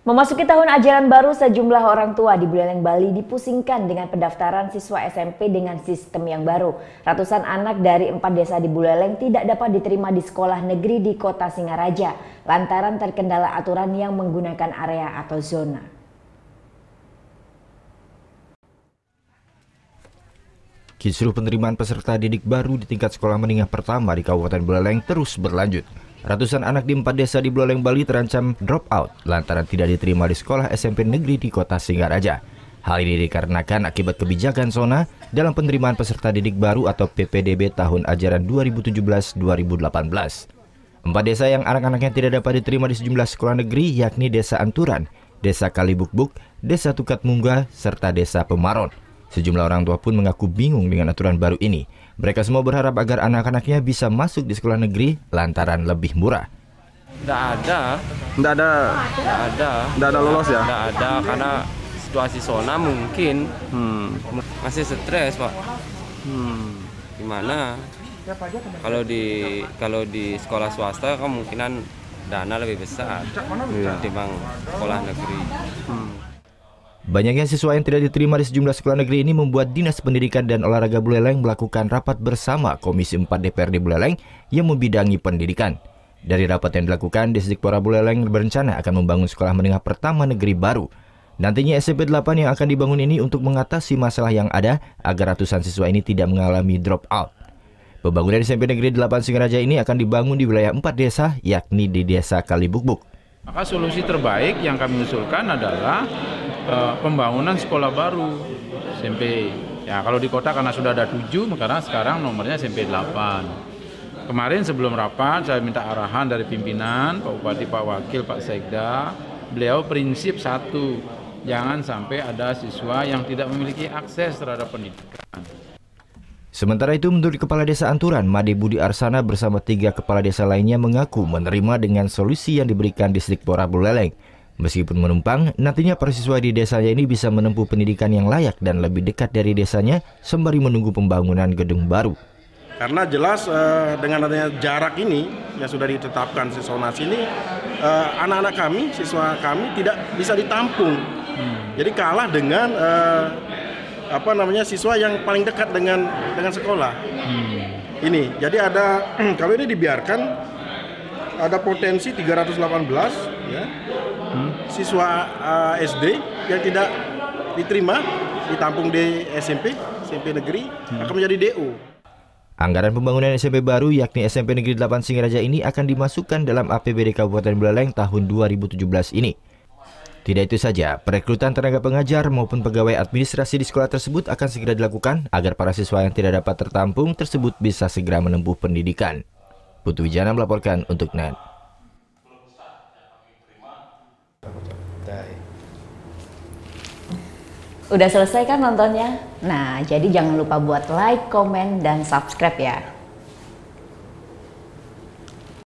Memasuki tahun ajaran baru, sejumlah orang tua di Buleleng, Bali dipusingkan dengan pendaftaran siswa SMP dengan sistem yang baru. Ratusan anak dari 4 desa di Buleleng tidak dapat diterima di sekolah negeri di Kota Singaraja lantaran terkendala aturan yang menggunakan area atau zona. Kisruh penerimaan peserta didik baru di tingkat sekolah menengah pertama di Kabupaten Buleleng terus berlanjut. Ratusan anak di 4 desa di Buleleng, Bali terancam drop out lantaran tidak diterima di sekolah SMP negeri di Kota Singaraja. Hal ini dikarenakan akibat kebijakan zona dalam penerimaan peserta didik baru atau PPDB tahun ajaran 2017-2018. 4 desa yang anak-anaknya tidak dapat diterima di sejumlah sekolah negeri yakni Desa Anturan, Desa Kalibukbuk, Desa Tukat Munggah, serta Desa Pemaron. Sejumlah orang tua pun mengaku bingung dengan aturan baru ini. Mereka semua berharap agar anak-anaknya bisa masuk di sekolah negeri lantaran lebih murah. Nggak ada lolos ya? Nggak ada karena situasi zona mungkin masih stres, Pak. Gimana? Kalau di sekolah swasta kemungkinan dana lebih besar dibanding sekolah negeri. Banyaknya siswa yang tidak diterima di sejumlah sekolah negeri ini membuat Dinas Pendidikan dan Olahraga Buleleng melakukan rapat bersama Komisi 4 DPRD Buleleng yang membidangi pendidikan. Dari rapat yang dilakukan, Disdikpora Buleleng berencana akan membangun sekolah menengah pertama negeri baru. Nantinya SMP 8 yang akan dibangun ini untuk mengatasi masalah yang ada agar ratusan siswa ini tidak mengalami drop out. Pembangunan SMP Negeri 8 Singaraja ini akan dibangun di wilayah 4 desa, yakni di Desa Kalibukbuk. Maka solusi terbaik yang kami usulkan adalah pembangunan sekolah baru SMP. Ya, kalau di kota karena sudah ada 7, karena sekarang nomornya SMP 8. Kemarin sebelum rapat saya minta arahan dari pimpinan, Pak Bupati, Pak Wakil, Pak Sekda. Beliau prinsip satu, jangan sampai ada siswa yang tidak memiliki akses terhadap pendidikan. Sementara itu, menurut Kepala Desa Anturan, Made Budi Arsana bersama 3 kepala desa lainnya mengaku menerima dengan solusi yang diberikan Disdikpora Buleleng. Meskipun menumpang, nantinya para siswa di desanya ini bisa menempuh pendidikan yang layak dan lebih dekat dari desanya sembari menunggu pembangunan gedung baru. Karena jelas dengan adanya jarak ini yang sudah ditetapkan zonasi ini, anak-anak kami, siswa kami tidak bisa ditampung. Jadi kalah dengan siswa yang paling dekat dengan sekolah. Ini, jadi ada kalau ini dibiarkan ada potensi 318 ya. Siswa SD yang tidak diterima ditampung di SMP negeri akan menjadi DO. Anggaran pembangunan SMP baru yakni SMP Negeri 8 Singaraja ini akan dimasukkan dalam APBD Kabupaten Buleleng tahun 2017 ini. Tidak itu saja, perekrutan tenaga pengajar maupun pegawai administrasi di sekolah tersebut akan segera dilakukan agar para siswa yang tidak dapat tertampung tersebut bisa segera menempuh pendidikan. Putu Wijana melaporkan untuk NET. Udah selesai kan nontonnya? Nah, jadi jangan lupa buat like, komen, dan subscribe ya.